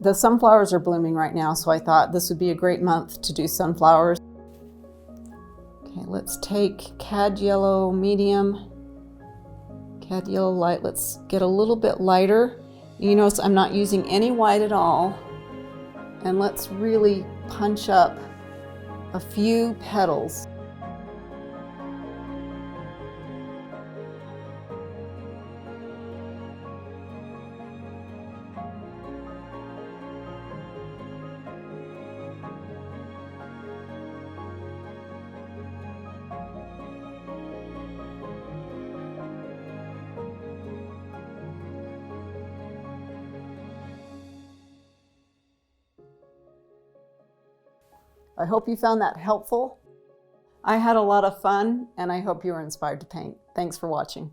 The sunflowers are blooming right now, so I thought this would be a great month to do sunflowers. Okay, let's take cad yellow medium, cad yellow light. Let's get a little bit lighter. You notice I'm not using any white at all. And let's really punch up a few petals. I hope you found that helpful. I had a lot of fun, and I hope you were inspired to paint. Thanks for watching.